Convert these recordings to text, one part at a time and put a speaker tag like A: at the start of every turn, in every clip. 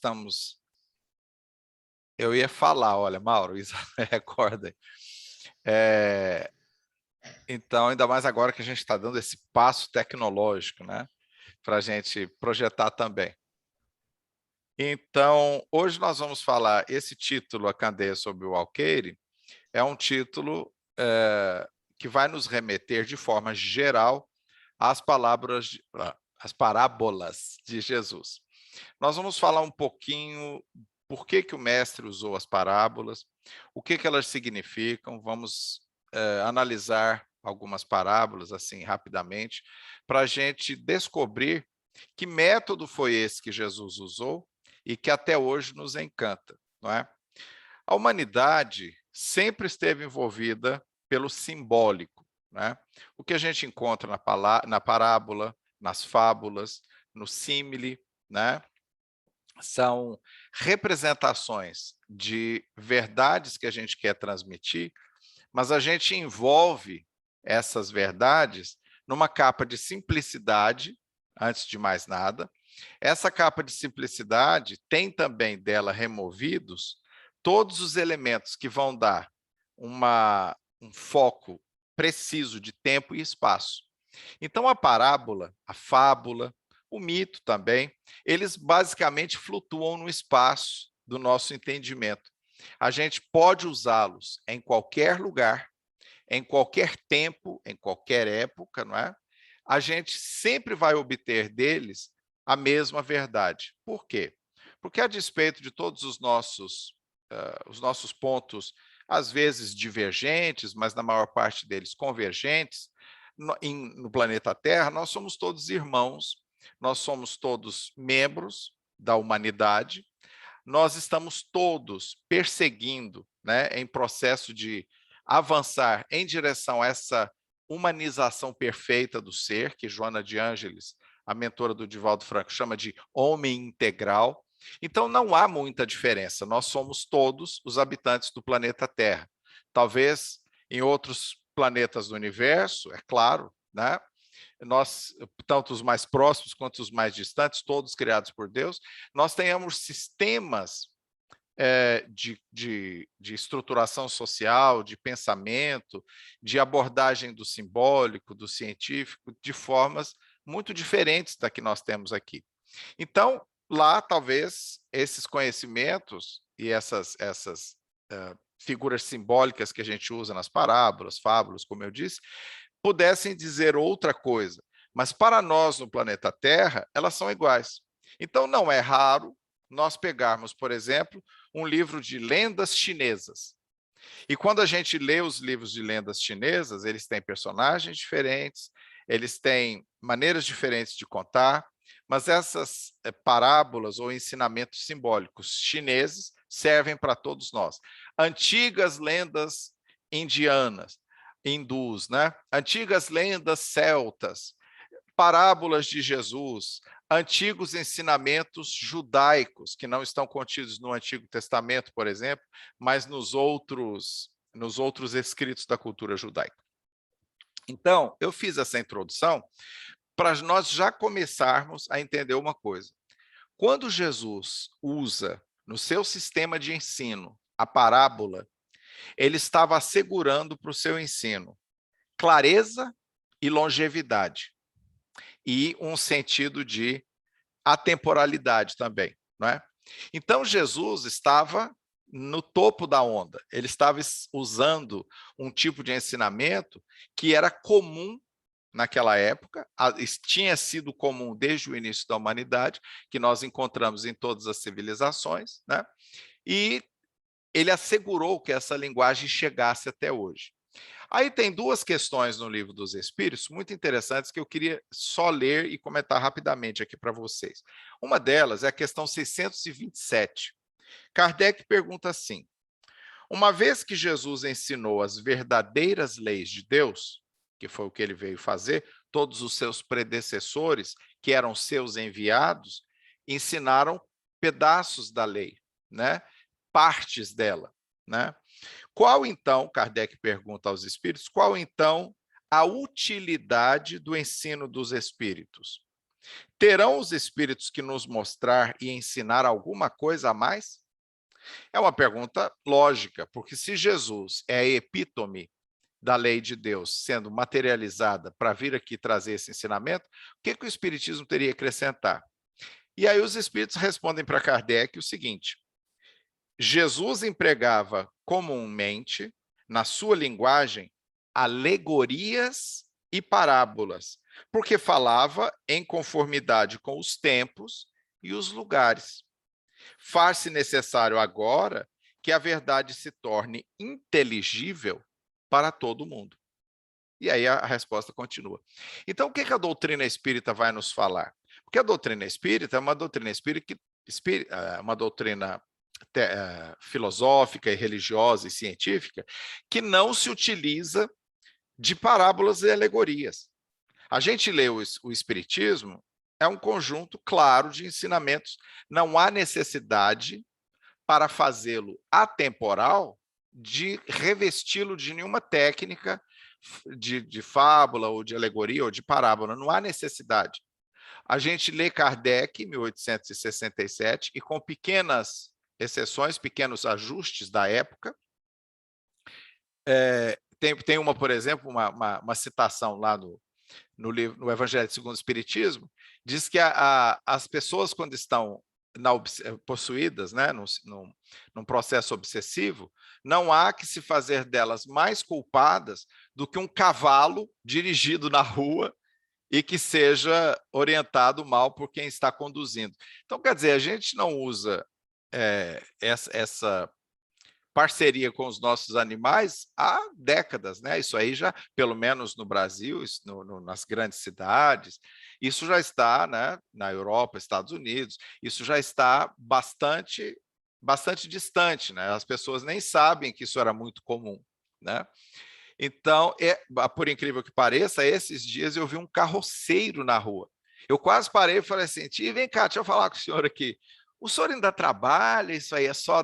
A: estamos... Eu ia falar, olha, Mauro, isso recorda aí. Então, ainda mais agora que a gente está dando esse passo tecnológico, né? Para a gente projetar também. Então, hoje nós vamos falar, esse título, A Candeia sobre o Alqueire, é um título que vai nos remeter de forma geral às parábolas de Jesus. Nós vamos falar um pouquinho por que o mestre usou as parábolas, o que elas significam, vamos analisar algumas parábolas assim rapidamente, para a gente descobrir que método foi esse que Jesus usou e que até hoje nos encanta, não é? A humanidade sempre esteve envolvida pelo simbólico, né? O que a gente encontra na parábola, nas fábulas, no símile, né? São representações de verdades que a gente quer transmitir, mas a gente envolve essas verdades numa capa de simplicidade, antes de mais nada. Essa capa de simplicidade tem também dela removidos todos os elementos que vão dar um foco preciso de tempo e espaço. Então, a parábola, a fábula, o mito também, eles basicamente flutuam no espaço do nosso entendimento. A gente pode usá-los em qualquer lugar, em qualquer tempo, em qualquer época, não é? A gente sempre vai obter deles a mesma verdade. Por quê? Porque, a despeito de todos os nossos pontos, às vezes divergentes, mas na maior parte deles convergentes, no planeta Terra, nós somos todos irmãos, nós somos todos membros da humanidade, nós estamos todos perseguindo, né, em processo de avançar em direção a essa humanização perfeita do ser, que Joana de Ângeles, a mentora do Divaldo Franco, chama de homem integral. Então, não há muita diferença, nós somos todos os habitantes do planeta Terra. Talvez em outros planetas do universo, é claro, né? Nós, tanto os mais próximos quanto os mais distantes, todos criados por Deus, nós tenhamos sistemas de estruturação social, de pensamento, de abordagem do simbólico, do científico, de formas muito diferentes da que nós temos aqui. Então, lá, talvez, esses conhecimentos e essas figuras simbólicas que a gente usa nas parábolas, fábulas, como eu disse, pudessem dizer outra coisa, mas para nós no planeta Terra, elas são iguais. Então, não é raro nós pegarmos, por exemplo, um livro de lendas chinesas. E quando a gente lê os livros de lendas chinesas, eles têm personagens diferentes, eles têm maneiras diferentes de contar, mas essas parábolas ou ensinamentos simbólicos chineses servem para todos nós. Antigas lendas indianas, hindus, né? Antigas lendas celtas, parábolas de Jesus, antigos ensinamentos judaicos, que não estão contidos no Antigo Testamento, por exemplo, mas nos outros escritos da cultura judaica. Então, eu fiz essa introdução para nós já começarmos a entender uma coisa. Quando Jesus usa no seu sistema de ensino a parábola, ele estava assegurando para o seu ensino clareza e longevidade, e um sentido de atemporalidade também, não é? Então, Jesus estava no topo da onda, ele estava usando um tipo de ensinamento que era comum naquela época, tinha sido comum desde o início da humanidade, que nós encontramos em todas as civilizações, né? E ele assegurou que essa linguagem chegasse até hoje. Aí tem duas questões no Livro dos Espíritos muito interessantes que eu queria só ler e comentar rapidamente aqui para vocês. Uma delas é a questão 627. Kardec pergunta assim: uma vez que Jesus ensinou as verdadeiras leis de Deus, que foi o que ele veio fazer, todos os seus predecessores, que eram seus enviados, ensinaram pedaços da lei, né? Partes dela, né? Qual então, Kardec pergunta aos espíritos, qual então a utilidade do ensino dos espíritos? Terão os espíritos que nos mostrar e ensinar alguma coisa a mais? É uma pergunta lógica, porque se Jesus é a epítome da lei de Deus sendo materializada para vir aqui trazer esse ensinamento, o que o Espiritismo teria que acrescentar? E aí os espíritos respondem para Kardec o seguinte: Jesus empregava comumente, na sua linguagem, alegorias e parábolas, porque falava em conformidade com os tempos e os lugares. Faz-se necessário agora que a verdade se torne inteligível para todo mundo. E aí a resposta continua. Então, o que a doutrina espírita vai nos falar? Porque a doutrina espírita é uma doutrina espírita, uma doutrina filosófica e religiosa e científica que não se utiliza de parábolas e alegorias. A gente lê o Espiritismo, é um conjunto claro de ensinamentos. Não há necessidade para fazê-lo atemporal de revesti-lo de nenhuma técnica de fábula ou de alegoria ou de parábola. Não há necessidade. A gente lê Kardec, 1867, e com pequenas exceções, pequenos ajustes da época. Tem uma, por exemplo, uma citação lá no Evangelho segundo o Espiritismo, diz que as pessoas, quando estão possuídas, né, num processo obsessivo, não há que se fazer delas mais culpadas do que um cavalo dirigido na rua e que seja orientado mal por quem está conduzindo. Então, quer dizer, a gente não usa essa parceria com os nossos animais há décadas, né? Isso aí já, pelo menos no Brasil, nas grandes cidades, isso já está, né, na Europa, Estados Unidos, isso já está bastante distante, né? As pessoas nem sabem que isso era muito comum, né? Então, por incrível que pareça, esses dias eu vi um carroceiro na rua. Eu quase parei e falei assim: Tio, vem cá, deixa eu falar com o senhor aqui. O senhor ainda trabalha? Isso aí é só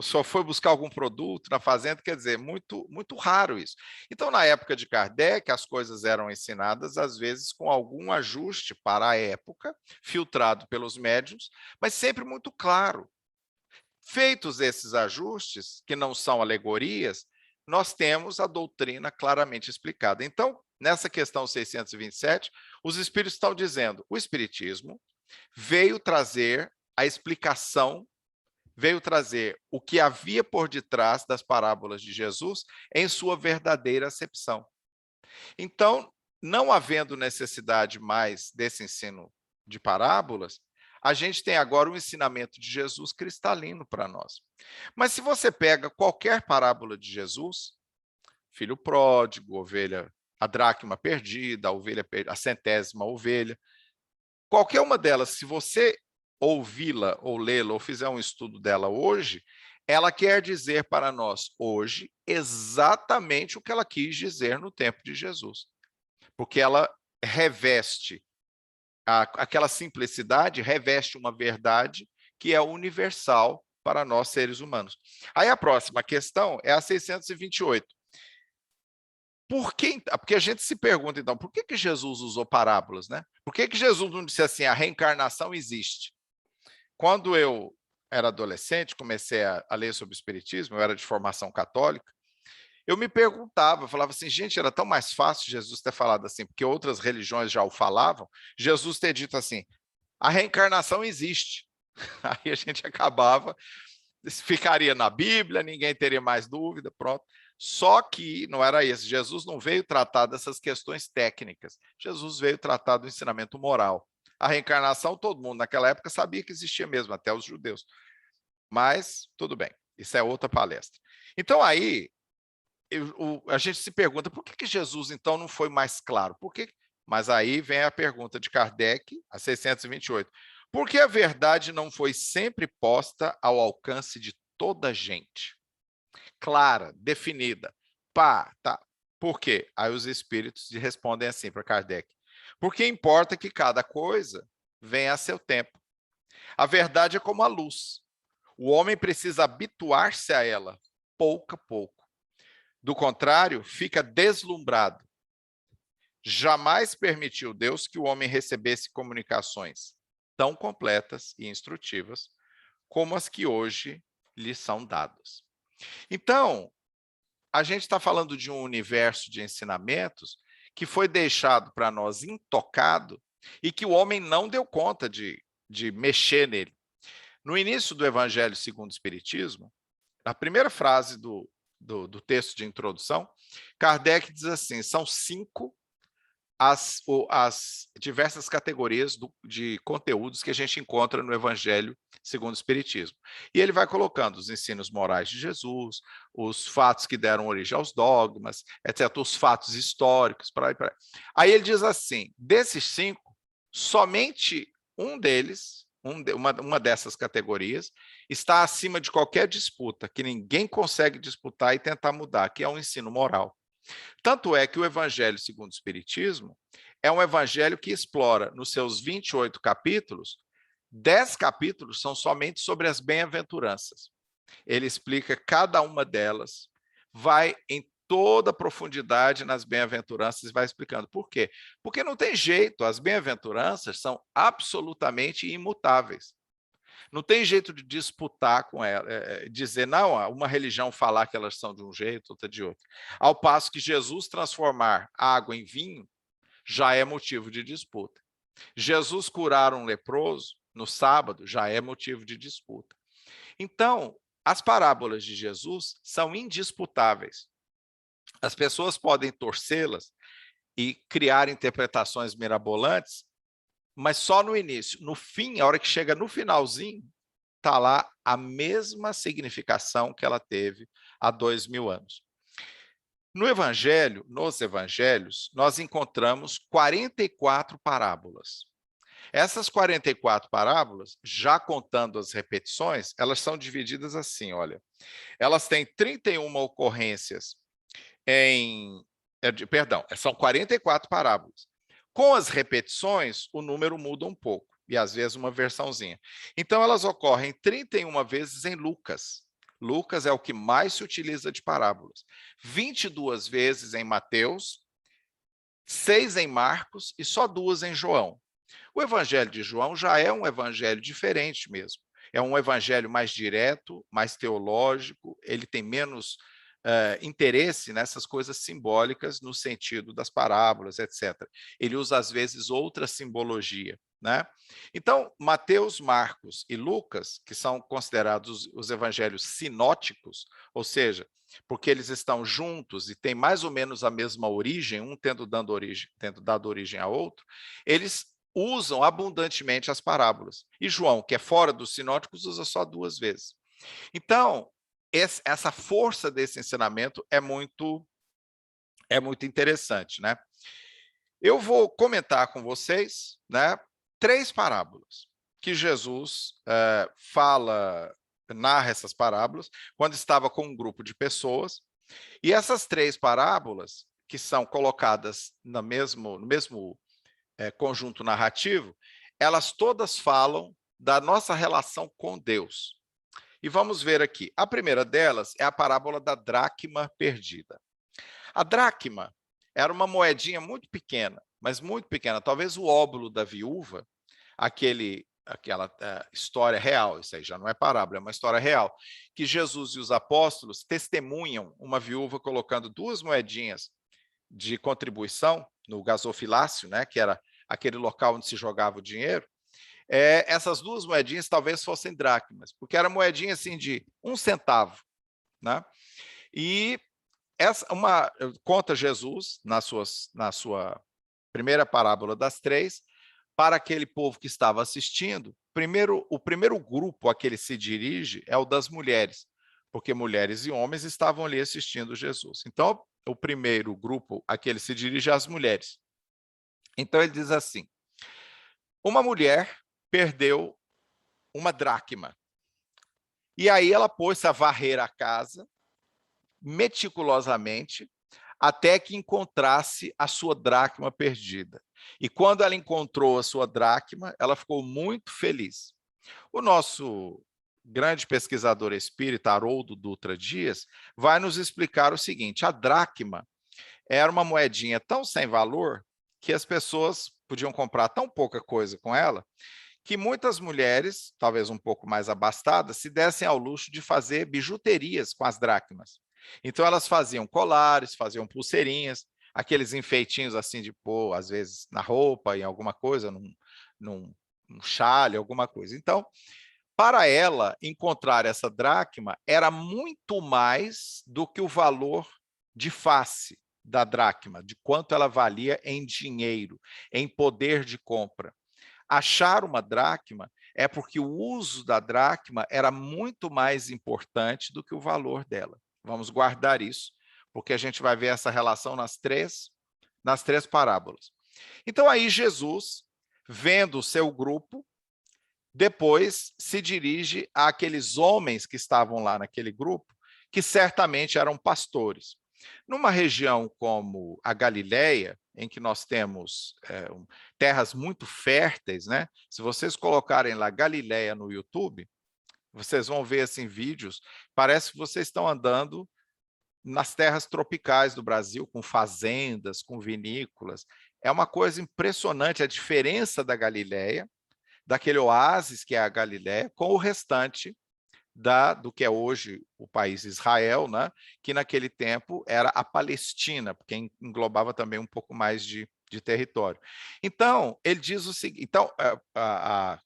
A: só foi buscar algum produto na fazenda? Quer dizer, muito raro isso. Então, na época de Kardec, as coisas eram ensinadas, às vezes, com algum ajuste para a época, filtrado pelos médiuns, mas sempre muito claro. Feitos esses ajustes, que não são alegorias, nós temos a doutrina claramente explicada. Então, nessa questão 627, os espíritos estão dizendo: o espiritismo veio trazer a explicação, veio trazer o que havia por detrás das parábolas de Jesus em sua verdadeira acepção. Então, não havendo necessidade mais desse ensino de parábolas, a gente tem agora o ensinamento de Jesus cristalino para nós. Mas se você pega qualquer parábola de Jesus, filho pródigo, ovelha, a dracma perdida, a centésima ovelha, qualquer uma delas, se você ouvi-la ou lê-la ou fizer um estudo dela hoje, ela quer dizer para nós hoje exatamente o que ela quis dizer no tempo de Jesus. Porque ela reveste, aquela simplicidade reveste uma verdade que é universal para nós seres humanos. Aí a próxima questão é a 628. Porque a gente se pergunta, então, por que Jesus usou parábolas, né? Por que Jesus não disse assim, a reencarnação existe? Quando eu era adolescente, comecei a ler sobre o Espiritismo, eu era de formação católica, eu me perguntava, eu falava assim, gente, era tão mais fácil Jesus ter falado assim, porque outras religiões já o falavam, Jesus ter dito assim, a reencarnação existe. Aí a gente acabava, ficaria na Bíblia, ninguém teria mais dúvida, pronto. Só que não era isso, Jesus não veio tratar dessas questões técnicas, Jesus veio tratar do ensinamento moral. A reencarnação, todo mundo naquela época sabia que existia mesmo, até os judeus. Mas, tudo bem, isso é outra palestra. Então aí, a gente se pergunta, por que Jesus, então, não foi mais claro? Mas aí vem a pergunta de Kardec, a 628. Por que a verdade não foi sempre posta ao alcance de toda a gente? Clara, definida. Pá, tá. Por quê? Aí os espíritos respondem assim para Kardec. Porque importa que cada coisa venha a seu tempo. A verdade é como a luz. O homem precisa habituar-se a ela, pouco a pouco. Do contrário, fica deslumbrado. Jamais permitiu Deus que o homem recebesse comunicações tão completas e instrutivas como as que hoje lhe são dadas. Então, a gente está falando de um universo de ensinamentos que foi deixado para nós intocado e que o homem não deu conta de mexer nele. No início do Evangelho segundo o Espiritismo, na primeira frase do texto de introdução, Kardec diz assim: são 5 as diversas categorias de conteúdos que a gente encontra no Evangelho segundo o Espiritismo. E ele vai colocando os ensinos morais de Jesus, os fatos que deram origem aos dogmas, etc., os fatos históricos, para aí. Aí ele diz assim: desses 5, somente um deles, uma dessas categorias, está acima de qualquer disputa, que ninguém consegue disputar e tentar mudar, que é o ensino moral. Tanto é que o Evangelho segundo o Espiritismo é um evangelho que explora, nos seus 28 capítulos, 10 capítulos são somente sobre as bem-aventuranças. Ele explica cada uma delas, vai em toda a profundidade nas bem-aventuranças e vai explicando. Por quê? Porque não tem jeito, as bem-aventuranças são absolutamente imutáveis. Não tem jeito de disputar com ela, dizer, não, uma religião falar que elas são de um jeito, outra de outro. Ao passo que Jesus transformar água em vinho já é motivo de disputa. Jesus curar um leproso no sábado já é motivo de disputa. Então, as parábolas de Jesus são indisputáveis. As pessoas podem torcê-las e criar interpretações mirabolantes, mas só no início. No fim, a hora que chega no finalzinho, está lá a mesma significação que ela teve há 2000 anos. No Evangelho, nos Evangelhos, nós encontramos 44 parábolas. Essas 44 parábolas, já contando as repetições, elas são divididas assim, olha. Elas têm 31 ocorrências perdão, são 44 parábolas. Com as repetições, o número muda um pouco, e às vezes uma versãozinha. Então, elas ocorrem 31 vezes em Lucas. Lucas é o que mais se utiliza de parábolas. 22 vezes em Mateus, 6 em Marcos e só 2 em João. O evangelho de João já é um evangelho diferente mesmo. É um evangelho mais direto, mais teológico, ele tem menos interesse nessas coisas simbólicas no sentido das parábolas, etc. Ele usa, às vezes, outra simbologia. Né? Então, Mateus, Marcos e Lucas, que são considerados os evangelhos sinóticos, ou seja, porque eles estão juntos e têm mais ou menos a mesma origem, um tendo dado origem a outro, eles usam abundantemente as parábolas. E João, que é fora dos sinóticos, usa só 2 vezes. Então, essa força desse ensinamento é muito interessante, né? Eu vou comentar com vocês, né, 3 parábolas que Jesus narra essas parábolas quando estava com um grupo de pessoas. E essas 3 parábolas, que são colocadas no mesmo conjunto narrativo, elas todas falam da nossa relação com Deus. E vamos ver aqui. A primeira delas é a parábola da dracma perdida. A dracma era uma moedinha muito pequena, mas muito pequena, talvez o óbolo da viúva, aquela história real, isso aí já não é parábola, é uma história real, que Jesus e os apóstolos testemunham uma viúva colocando 2 moedinhas de contribuição no gasofilácio, né, que era aquele local onde se jogava o dinheiro. Essas 2 moedinhas talvez fossem dracmas, porque era moedinha assim de 1 centavo, né? E conta Jesus na sua primeira parábola das 3, para aquele povo que estava assistindo. O primeiro grupo a que ele se dirige é o das mulheres, porque mulheres e homens estavam ali assistindo Jesus. Então, o primeiro grupo a que ele se dirige é as mulheres. Então, ele diz assim: uma mulher perdeu uma dracma. E aí ela pôs-se a varrer a casa, meticulosamente, até que encontrasse a sua dracma perdida. E quando ela encontrou a sua dracma, ela ficou muito feliz. O nosso grande pesquisador espírita, Haroldo Dutra Dias, vai nos explicar o seguinte: a dracma era uma moedinha tão sem valor que as pessoas podiam comprar tão pouca coisa com ela, que muitas mulheres, talvez um pouco mais abastadas, se dessem ao luxo de fazer bijuterias com as dracmas. Então elas faziam colares, faziam pulseirinhas, aqueles enfeitinhos assim de pôr, às vezes, na roupa, em alguma coisa, num, num chale, alguma coisa. Então, para ela, encontrar essa dracma era muito mais do que o valor de face da dracma, de quanto ela valia em dinheiro, em poder de compra. Achar uma dracma é porque o uso da dracma era muito mais importante do que o valor dela. Vamos guardar isso, porque a gente vai ver essa relação nas três parábolas. Então aí Jesus, vendo o seu grupo, depois se dirige àqueles homens que estavam lá naquele grupo, que certamente eram pastores. Numa região como a Galileia, em que nós temos terras muito férteis, né? Se vocês colocarem lá Galileia no YouTube, vocês vão ver assim vídeos, parece que vocês estão andando nas terras tropicais do Brasil, com fazendas, com vinícolas. É uma coisa impressionante a diferença da Galileia, daquele oásis que é a Galileia, com o restante do que é hoje o país Israel, né? Que naquele tempo era a Palestina, porque englobava também um pouco mais de território. Então, ele diz o seguinte, então, a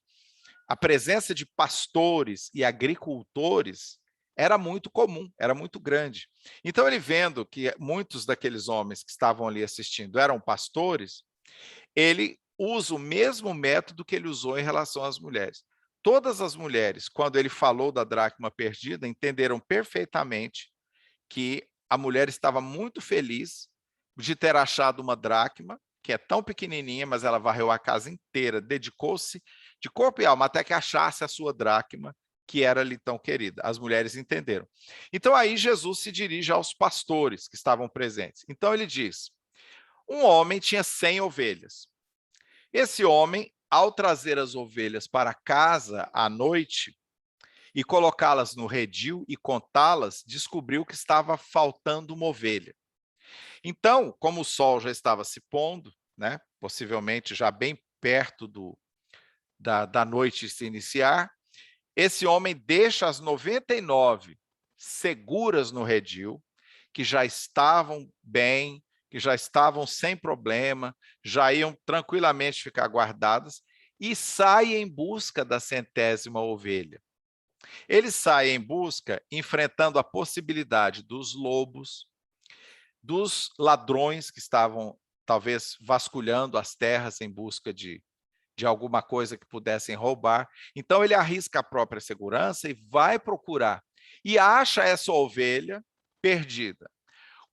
A: presença de pastores e agricultores era muito comum, era muito grande. Então, ele vendo que muitos daqueles homens que estavam ali assistindo eram pastores, ele usa o mesmo método que ele usou em relação às mulheres. Todas as mulheres, quando ele falou da dracma perdida, entenderam perfeitamente que a mulher estava muito feliz de ter achado uma dracma, que é tão pequenininha, mas ela varreu a casa inteira, dedicou-se de corpo e alma até que achasse a sua dracma, que era ali tão querida. As mulheres entenderam. Então aí Jesus se dirige aos pastores que estavam presentes. Então ele diz: um homem tinha 100 ovelhas. Esse homem, ao trazer as ovelhas para casa à noite e colocá-las no redil e contá-las, descobriu que estava faltando uma ovelha. Então, como o sol já estava se pondo, né, possivelmente já bem perto da noite se iniciar, esse homem deixa as 99 seguras no redil, que já estavam bem, que já estavam sem problema, já iam tranquilamente ficar guardadas, e sai em busca da 100ª ovelha. Ele sai em busca, enfrentando a possibilidade dos lobos, dos ladrões que estavam talvez vasculhando as terras em busca de alguma coisa que pudessem roubar. Então ele arrisca a própria segurança e vai procurar. E acha essa ovelha perdida.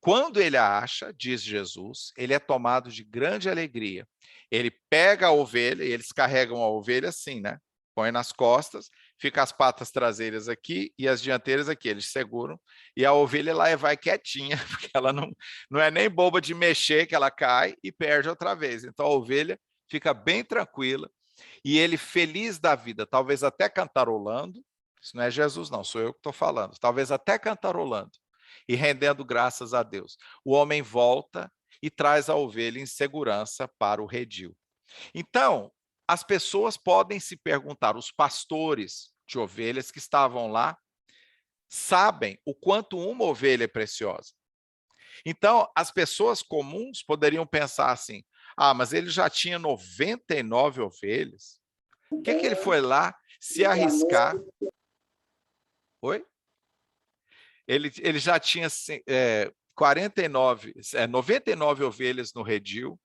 A: Quando ele a acha, diz Jesus, ele é tomado de grande alegria. Ele pega a ovelha, e eles carregam a ovelha assim, né? Põe nas costas, fica as patas traseiras aqui e as dianteiras aqui, eles seguram, e a ovelha lá vai quietinha, porque ela não é nem boba de mexer, que ela cai e perde outra vez. Então a ovelha fica bem tranquila, e ele feliz da vida, talvez até cantarolando, isso não é Jesus não, sou eu que estou falando, talvez até cantarolando, e rendendo graças a Deus. O homem volta e traz a ovelha em segurança para o redil. Então, as pessoas podem se perguntar, os pastores de ovelhas que estavam lá, sabem o quanto uma ovelha é preciosa. Então, as pessoas comuns poderiam pensar assim: ah, mas ele já tinha 99 ovelhas. Por que ele foi lá se arriscar? Oi? Ele já tinha 99 ovelhas no redil.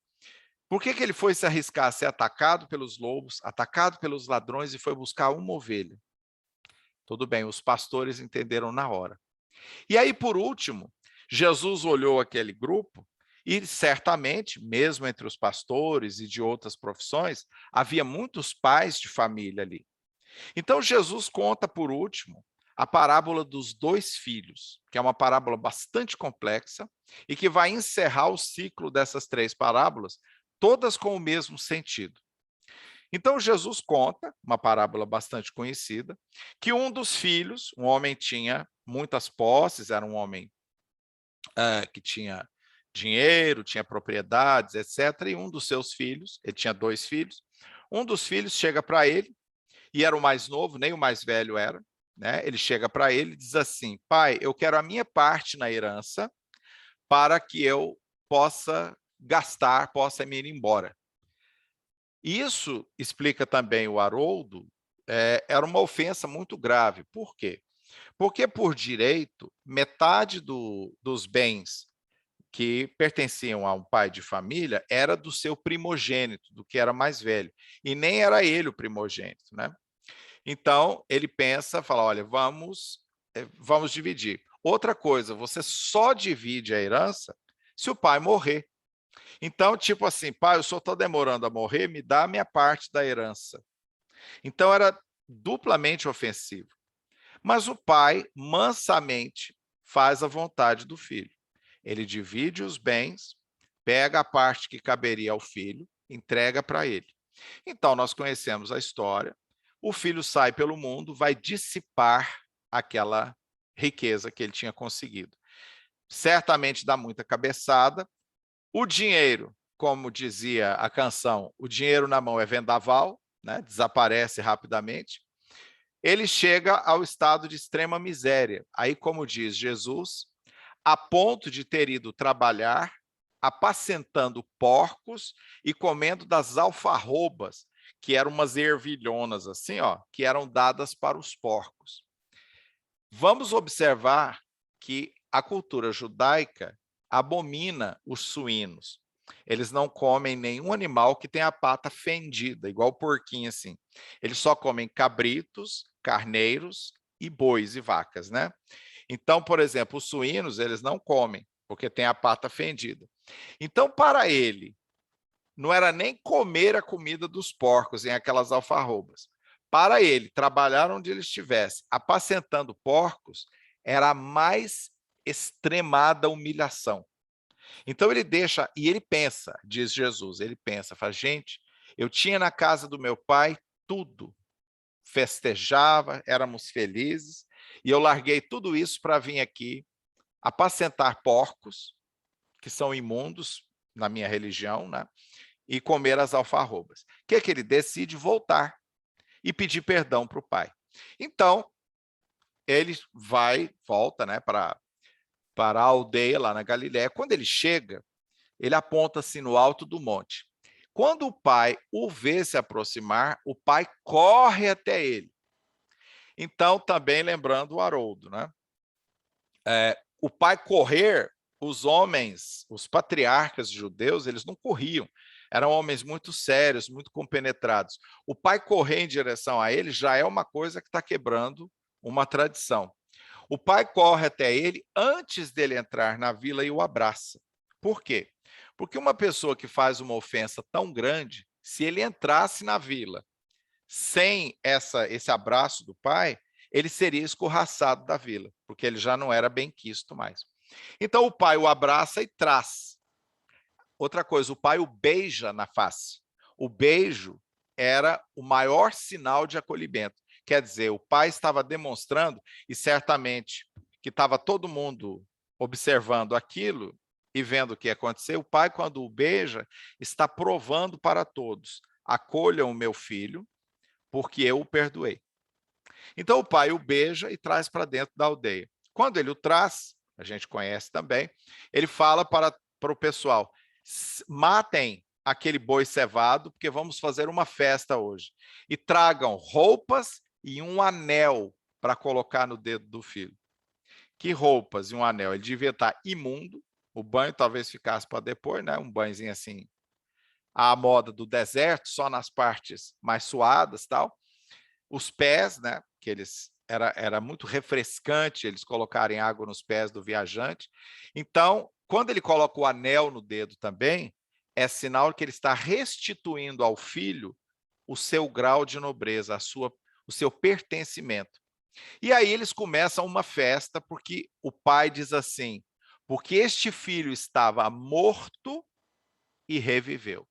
A: Por que ele foi se arriscar a ser atacado pelos lobos, atacado pelos ladrões e foi buscar uma ovelha? Tudo bem, os pastores entenderam na hora. E aí, por último, Jesus olhou aquele grupo e certamente, mesmo entre os pastores e de outras profissões, havia muitos pais de família ali. Então Jesus conta, por último, a parábola dos 2 filhos, que é uma parábola bastante complexa e que vai encerrar o ciclo dessas 3 parábolas, todas com o mesmo sentido. Então Jesus conta, uma parábola bastante conhecida, que um dos filhos, um homem tinha muitas posses, era um homem que tinha dinheiro, tinha propriedades, etc. E um dos seus filhos, ele tinha 2 filhos, um dos filhos chega para ele, e era o mais novo, nem o mais velho era, né? Ele chega para ele e diz assim: pai, eu quero a minha parte na herança para que eu possa gastar, possa me ir embora. Isso, explica também o Haroldo, era uma ofensa muito grave. Por quê? Porque, por direito, metade dos bens que pertenciam a um pai de família era do seu primogênito, do que era mais velho, e nem era ele o primogênito, né? Então, ele pensa, fala: olha, vamos dividir. Outra coisa, você só divide a herança se o pai morrer. Então, tipo assim, pai, eu só estou demorando a morrer, me dá a minha parte da herança. Então, era duplamente ofensivo. Mas o pai, mansamente, faz a vontade do filho. Ele divide os bens, pega a parte que caberia ao filho, entrega para ele. Então, nós conhecemos a história. O filho sai pelo mundo, vai dissipar aquela riqueza que ele tinha conseguido. Certamente dá muita cabeçada. O dinheiro, como dizia a canção, o dinheiro na mão é vendaval, né? Desaparece rapidamente. Ele chega ao estado de extrema miséria. Aí, como diz Jesus, a ponto de ter ido trabalhar, apacentando porcos e comendo das alfarrobas, que eram umas ervilhonas assim, ó, que eram dadas para os porcos. Vamos observar que a cultura judaica abomina os suínos. Eles não comem nenhum animal que tenha a pata fendida, igual o porquinho assim. Eles só comem cabritos, carneiros e bois e vacas, né? Então, por exemplo, os suínos, eles não comem, porque tem a pata fendida. Então, para ele, não era nem comer a comida dos porcos em aquelas alfarrobas. Para ele, trabalhar onde ele estivesse, apacentando porcos, era a mais extremada humilhação. Então ele deixa, e ele pensa, diz Jesus, ele pensa, fala, gente, eu tinha na casa do meu pai tudo, festejava, éramos felizes, e eu larguei tudo isso para vir aqui apacentar porcos, que são imundos na minha religião, né? E comer as alfarrobas. O que é que ele decide? Voltar e pedir perdão para o pai. Então, ele volta, né, para a aldeia lá na Galiléia. Quando ele chega, ele aponta-se no alto do monte. Quando o pai o vê se aproximar, o pai corre até ele. Então, também lembrando o Haroldo, né? O pai correr, os homens, os patriarcas judeus, eles não corriam. Eram homens muito sérios, muito compenetrados. O pai correr em direção a ele já é uma coisa que está quebrando uma tradição. O pai corre até ele antes dele entrar na vila e o abraça. Por quê? Porque uma pessoa que faz uma ofensa tão grande, se ele entrasse na vila sem esse abraço do pai, ele seria escorraçado da vila, porque ele já não era benquisto mais. Então o pai o abraça e traz. Outra coisa, o pai o beija na face. O beijo era o maior sinal de acolhimento. Quer dizer, o pai estava demonstrando, e certamente que estava todo mundo observando aquilo e vendo o que ia acontecer, o pai, quando o beija, está provando para todos: acolham o meu filho, porque eu o perdoei. Então o pai o beija e traz para dentro da aldeia. Quando ele o traz, a gente conhece também, ele fala para o pessoal: matem aquele boi cevado, porque vamos fazer uma festa hoje. E tragam roupas e um anel para colocar no dedo do filho. Que roupas e um anel? Ele devia estar imundo, o banho talvez ficasse para depois, né? Um banhozinho assim, à moda do deserto, só nas partes mais suadas, tal. Os pés, né, que era muito refrescante eles colocarem água nos pés do viajante. Então, quando ele coloca o anel no dedo também, é sinal que ele está restituindo ao filho o seu grau de nobreza, o seu pertencimento. E aí eles começam uma festa, porque o pai diz assim: porque este filho estava morto e reviveu.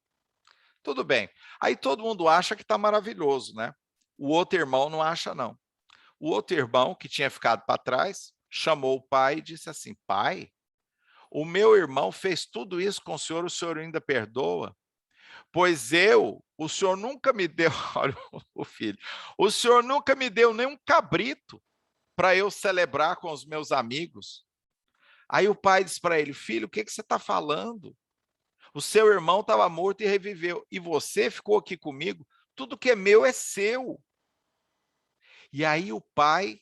A: Tudo bem. Aí todo mundo acha que está maravilhoso, né? O outro irmão não acha, não. O outro irmão, que tinha ficado para trás, chamou o pai e disse assim: pai, o meu irmão fez tudo isso com o senhor ainda perdoa? Pois o senhor nunca me deu, olha o filho, o senhor nunca me deu nem um cabrito para eu celebrar com os meus amigos. Aí o pai diz para ele: filho, o que você está falando? O seu irmão estava morto e reviveu, e você ficou aqui comigo? Tudo que é meu é seu. E aí o pai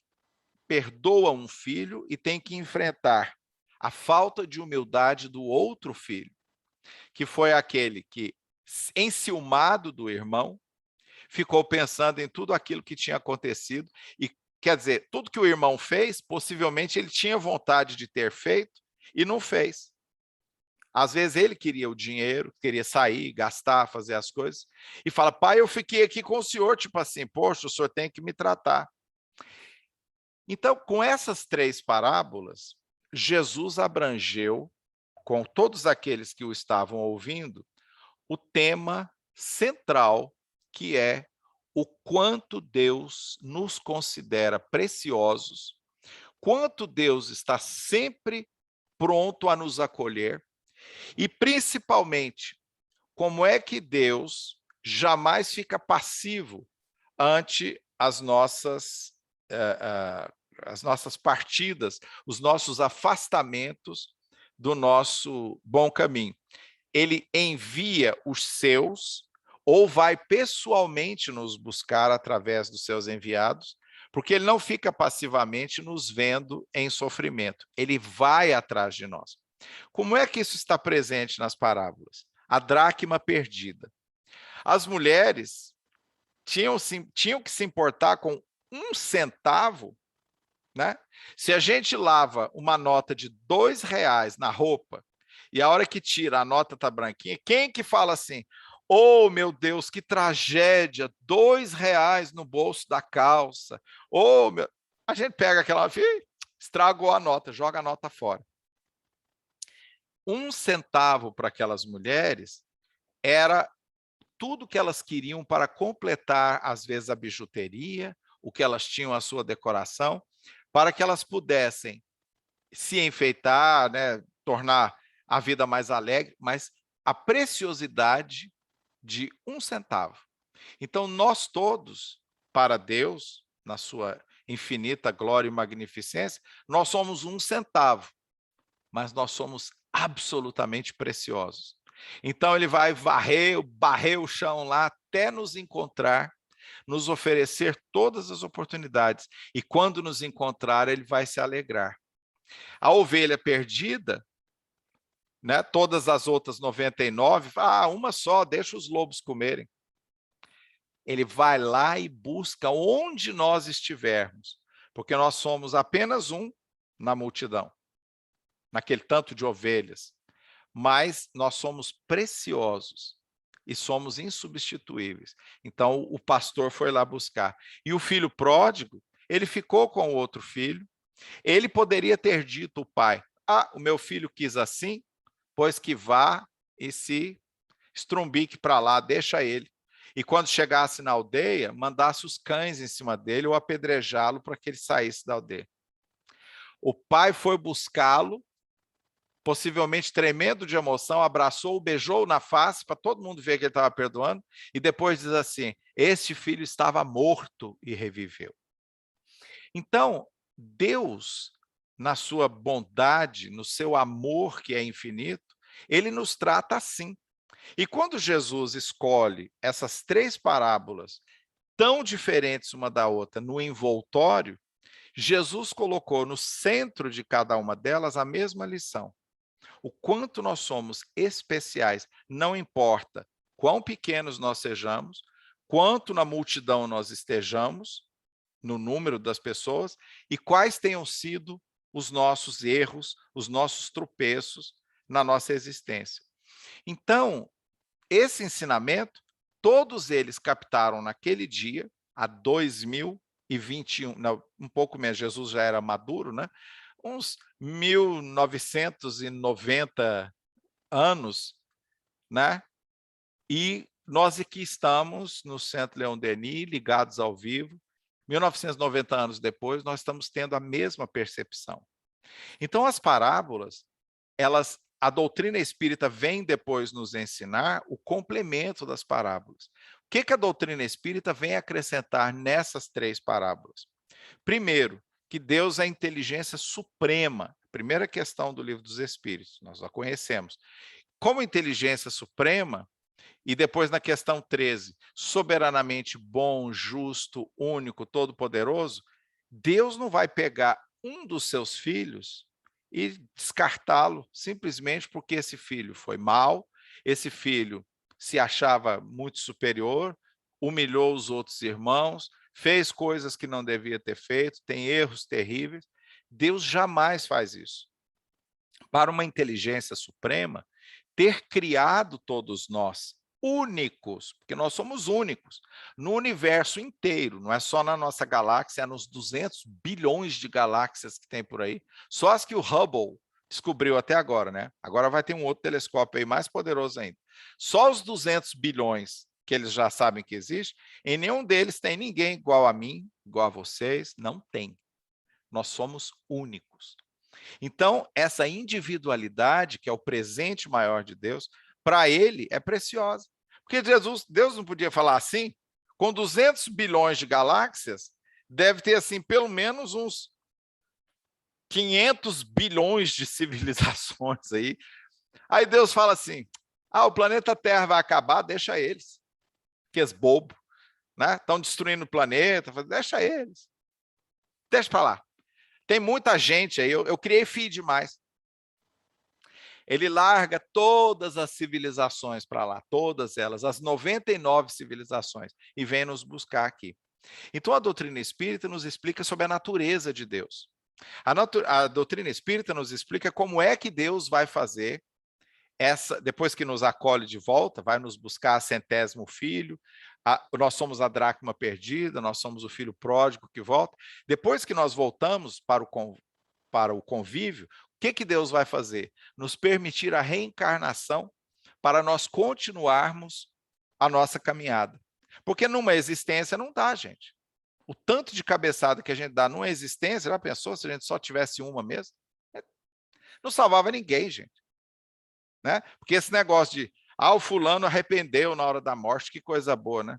A: perdoa um filho e tem que enfrentar a falta de humildade do outro filho, que foi aquele que, enciumado do irmão, ficou pensando em tudo aquilo que tinha acontecido e, quer dizer, tudo que o irmão fez, possivelmente ele tinha vontade de ter feito e não fez. Às vezes ele queria o dinheiro, queria sair, gastar, fazer as coisas, e fala: pai, eu fiquei aqui com o senhor, tipo assim, poxa, o senhor tem que me tratar. Então, com essas 3 parábolas, Jesus abrangeu, com todos aqueles que o estavam ouvindo, o tema central, que é o quanto Deus nos considera preciosos, quanto Deus está sempre pronto a nos acolher e, principalmente, como é que Deus jamais fica passivo ante as nossas partidas, os nossos afastamentos do nosso bom caminho. Ele envia os seus, ou vai pessoalmente nos buscar através dos seus enviados, porque ele não fica passivamente nos vendo em sofrimento, ele vai atrás de nós. Como é que isso está presente nas parábolas? A dracma perdida. As mulheres tinham que se importar com 1 centavo, né? Se a gente lava uma nota de R$ 2 na roupa, e a hora que tira a nota está branquinha, quem que fala assim: oh, meu Deus, que tragédia, R$ 2 no bolso da calça. Oh, meu... A gente pega aquela, estragou a nota, joga a nota fora. 1 centavo para aquelas mulheres era tudo que elas queriam para completar, às vezes, a bijuteria, o que elas tinham a sua decoração, para que elas pudessem se enfeitar, né, tornar a vida mais alegre, mas a preciosidade de 1 centavo. Então, nós todos, para Deus, na sua infinita glória e magnificência, nós somos 1 centavo, mas nós somos absolutamente preciosos. Então, ele vai barrer o chão lá até nos encontrar, nos oferecer todas as oportunidades. E quando nos encontrar, ele vai se alegrar. A ovelha perdida, né, todas as outras 99, uma só, deixa os lobos comerem. Ele vai lá e busca onde nós estivermos, porque nós somos apenas um na multidão, naquele tanto de ovelhas, mas nós somos preciosos e somos insubstituíveis. Então o pastor foi lá buscar. E o filho pródigo, ele ficou com o outro filho. Ele poderia ter dito ao pai: o meu filho quis assim, pois que vá e se estrumbique para lá, deixa ele. E quando chegasse na aldeia, mandasse os cães em cima dele ou apedrejá-lo para que ele saísse da aldeia. O pai foi buscá-lo, possivelmente tremendo de emoção, abraçou-o, beijou-o na face, para todo mundo ver que ele estava perdoando, e depois diz assim: este filho estava morto e reviveu. Então, Deus, na sua bondade, no seu amor que é infinito, ele nos trata assim. E quando Jesus escolhe essas 3 parábolas, tão diferentes uma da outra, no envoltório, Jesus colocou no centro de cada uma delas a mesma lição. O quanto nós somos especiais, não importa quão pequenos nós sejamos, quanto na multidão nós estejamos, no número das pessoas, e quais tenham sido os nossos erros, os nossos tropeços na nossa existência. Então, esse ensinamento, todos eles captaram naquele dia, há 2021, não, um pouco menos, Jesus já era maduro, né? Uns 1990 anos, né? E nós aqui estamos no Centro Leon Denis, ligados ao vivo. 1990 anos depois, nós estamos tendo a mesma percepção. Então, as parábolas, a doutrina espírita vem depois nos ensinar o complemento das parábolas. O que a doutrina espírita vem acrescentar nessas 3 parábolas? Primeiro, que Deus é a inteligência suprema. Primeira questão do Livro dos Espíritos, nós a conhecemos. Como inteligência suprema, e depois na questão 13, soberanamente bom, justo, único, todo-poderoso, Deus não vai pegar um dos seus filhos e descartá-lo simplesmente porque esse filho foi mau, esse filho se achava muito superior, humilhou os outros irmãos, fez coisas que não devia ter feito, tem erros terríveis. Deus jamais faz isso. Para uma inteligência suprema, ter criado todos nós únicos, porque nós somos únicos, no universo inteiro, não é só na nossa galáxia, é nos 200 bilhões de galáxias que tem por aí, só as que o Hubble descobriu até agora, né? Agora vai ter um outro telescópio aí mais poderoso ainda. Só os 200 bilhões que eles já sabem que existe, em nenhum deles tem ninguém igual a mim, igual a vocês, não tem. Nós somos únicos. Então, essa individualidade, que é o presente maior de Deus, para ele é preciosa. Porque Deus não podia falar assim, com 200 bilhões de galáxias, deve ter assim pelo menos uns 500 bilhões de civilizações aí. Aí Deus fala assim, o planeta Terra vai acabar, deixa eles. Que es bobo, né? Estão destruindo o planeta, deixa eles. Deixa para lá. Tem muita gente aí, eu criei filho demais. Ele larga todas as civilizações para lá, todas elas, as 99 civilizações, e vem nos buscar aqui. Então, a doutrina espírita nos explica sobre a natureza de Deus. A doutrina espírita nos explica como é que Deus vai fazer depois que nos acolhe de volta, vai nos buscar a 100º filho, nós somos a dracma perdida, nós somos o filho pródigo que volta. Depois que nós voltamos para o convívio, o que Deus vai fazer? Nos permitir a reencarnação para nós continuarmos a nossa caminhada. Porque numa existência não dá, gente. O tanto de cabeçada que a gente dá numa existência, já pensou se a gente só tivesse uma mesmo? Não salvava ninguém, gente. Né? Porque esse negócio de, o fulano arrependeu na hora da morte, que coisa boa, né?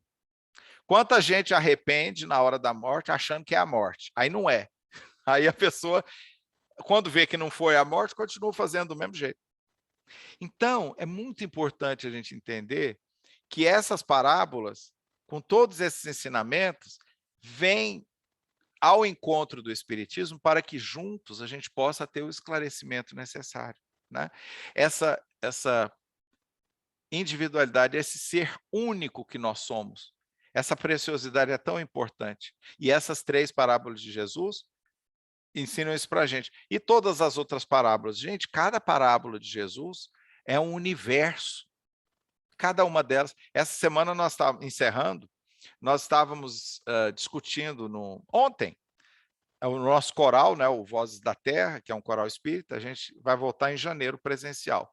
A: Quanta gente arrepende na hora da morte achando que é a morte? Aí não é. Aí a pessoa, quando vê que não foi a morte, continua fazendo do mesmo jeito. Então, é muito importante a gente entender que essas parábolas, com todos esses ensinamentos, vêm ao encontro do Espiritismo para que juntos a gente possa ter o esclarecimento necessário. Né? Essa individualidade, esse ser único que nós somos, essa preciosidade é tão importante. E essas 3 parábolas de Jesus ensinam isso para a gente. E todas as outras parábolas. Gente, cada parábola de Jesus é um universo. Cada uma delas. Essa semana nós estávamos encerrando, nós estávamos discutindo ontem, o nosso coral, né, o Vozes da Terra, que é um coral espírita, a gente vai voltar em janeiro presencial.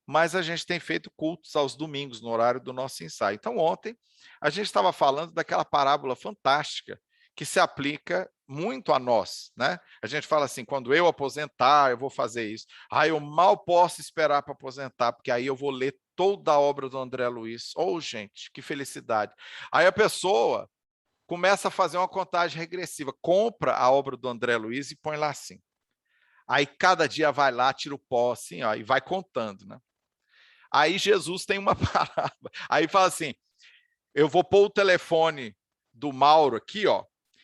A: Mas a gente tem feito cultos aos domingos, no horário do nosso ensaio. Então, ontem, a gente estava falando daquela parábola fantástica que se aplica muito a nós. Né? A gente fala assim, quando eu aposentar, eu vou fazer isso. Eu mal posso esperar para aposentar, porque aí eu vou ler toda a obra do André Luiz. Gente, que felicidade. Aí a pessoa começa a fazer uma contagem regressiva, compra a obra do André Luiz e põe lá assim. Aí cada dia vai lá, tira o pó assim, e vai contando, né? Aí Jesus tem uma parábola. Aí fala assim, eu vou pôr o telefone do Mauro aqui,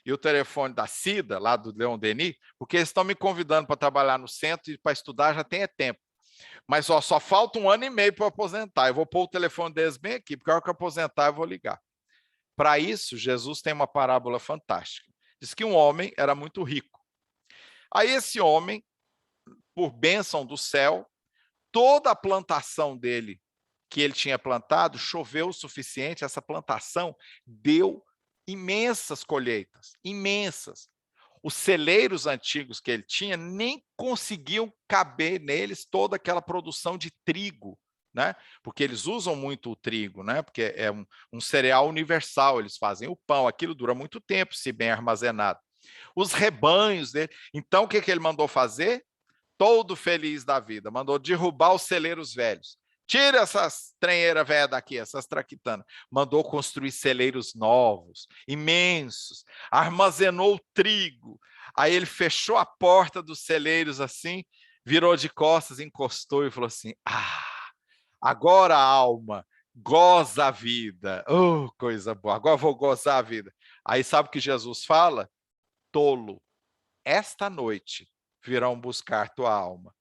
A: e o telefone da Cida, lá do Leon Denis, porque eles estão me convidando para trabalhar no centro e para estudar já tem tempo. Mas só falta 1 ano e meio para eu aposentar. Eu vou pôr o telefone deles bem aqui, porque a hora que eu aposentar eu vou ligar. Para isso, Jesus tem uma parábola fantástica. Diz que um homem era muito rico. Aí esse homem, por bênção do céu, toda a plantação dele, que ele tinha plantado, choveu o suficiente, essa plantação deu imensas colheitas, imensas. Os celeiros antigos que ele tinha nem conseguiam caber neles toda aquela produção de trigo, né? Porque eles usam muito o trigo, né? Porque é um cereal universal, eles fazem o pão, aquilo dura muito tempo, se bem armazenado. Os rebanhos dele. Então, o que ele mandou fazer? todo feliz da vida, mandou derrubar os celeiros velhos. Tira essas trenheiras velhas daqui, essas traquitanas. Mandou construir celeiros novos, imensos, armazenou trigo. Aí ele fechou a porta dos celeiros assim, virou de costas, encostou e falou assim: agora a alma goza a vida. Oh, coisa boa, agora vou gozar a vida. Aí sabe o que Jesus fala? Tolo, esta noite virão buscar tua alma.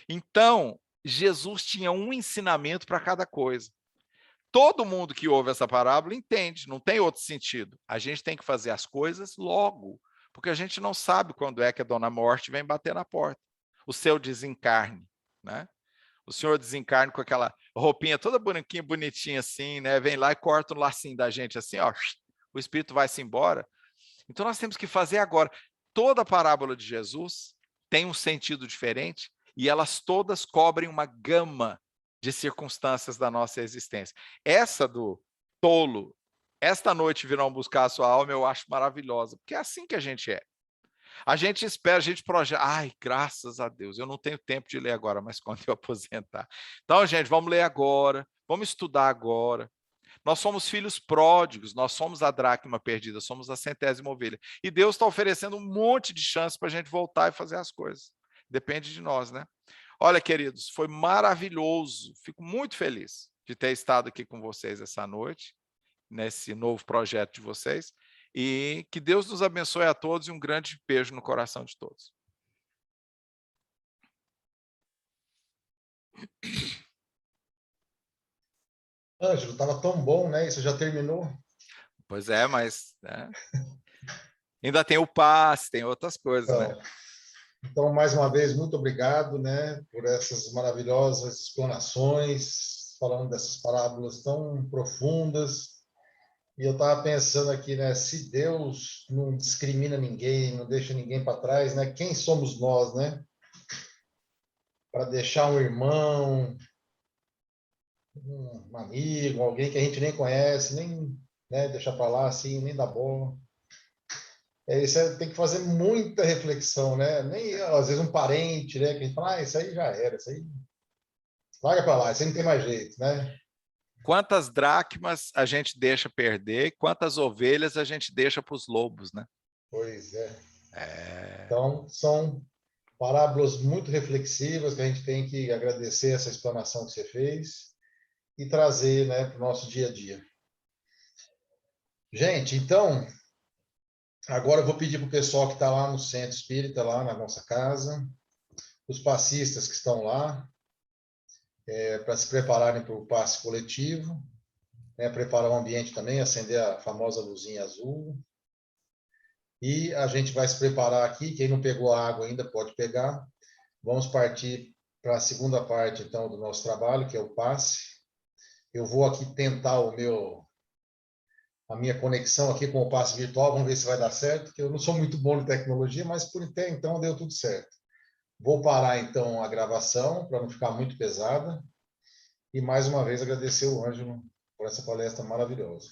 A: Então, Jesus tinha um ensinamento para cada coisa. Todo mundo que ouve essa parábola entende, não tem outro sentido. A gente tem que fazer as coisas logo, porque a gente não sabe quando é que a Dona Morte vem bater na porta. O seu desencarne, né? O senhor desencarne com aquela roupinha toda bonitinha, bonitinha assim, né? Vem lá e corta o lacinho da gente assim, ó. O espírito vai-se embora. Então nós temos que fazer agora. Toda a parábola de Jesus tem um sentido diferente e elas todas cobrem uma gama de circunstâncias da nossa existência. Essa do tolo, esta noite virão buscar a sua alma, eu acho maravilhosa, porque é assim que a gente é. A gente espera, a gente projeta. Ai, graças a Deus, eu não tenho tempo de ler agora, mas quando eu aposentar. Então, gente, vamos ler agora, vamos estudar agora. Nós somos filhos pródigos, nós somos a dracma perdida, somos a centésima ovelha. E Deus está oferecendo um monte de chance para a gente voltar e fazer as coisas. Depende de nós, né? Olha, queridos, foi maravilhoso. Fico muito feliz de ter estado aqui com vocês essa noite, nesse novo projeto de vocês. E que Deus nos abençoe a todos e um grande beijo no coração de todos.
B: Ângelo, estava tão bom, né? Isso já terminou?
A: Pois é, mas né, ainda tem o passe, tem outras coisas, né?
B: Então, mais uma vez, muito obrigado, né, por essas maravilhosas explanações, falando dessas parábolas tão profundas. E eu estava pensando aqui, né, se Deus não discrimina ninguém, não deixa ninguém para trás, né, quem somos nós, né, para deixar um irmão, um amigo, alguém que a gente nem conhece, nem, né, deixar para lá assim, nem dá bola. Isso tem que fazer muita reflexão, né? Nem às vezes um parente, né, que a gente fala, isso aí já era, isso aí larga para lá, isso aí não tem mais jeito, né?
A: Quantas dracmas a gente deixa perder, quantas ovelhas a gente deixa para os lobos, né?
B: Pois é.
A: É...
B: Então, são parábolas muito reflexivas que a gente tem que agradecer essa explanação que você fez e trazer, né, para o nosso dia a dia. Gente, então, agora eu vou pedir para o pessoal que está lá no Centro Espírita, lá na nossa casa, os passistas que estão lá, para se prepararem para o passe coletivo, né, preparar o ambiente também, acender a famosa luzinha azul. E a gente vai se preparar aqui, quem não pegou a água ainda pode pegar. Vamos partir para a segunda parte, então, do nosso trabalho, que é o passe. Eu vou aqui tentar a minha conexão aqui com o passe virtual, vamos ver se vai dar certo, que eu não sou muito bom em tecnologia, mas por até então deu tudo certo. Vou parar, então, a gravação, para não ficar muito pesada. E, mais uma vez, agradecer o Ângelo por essa palestra maravilhosa.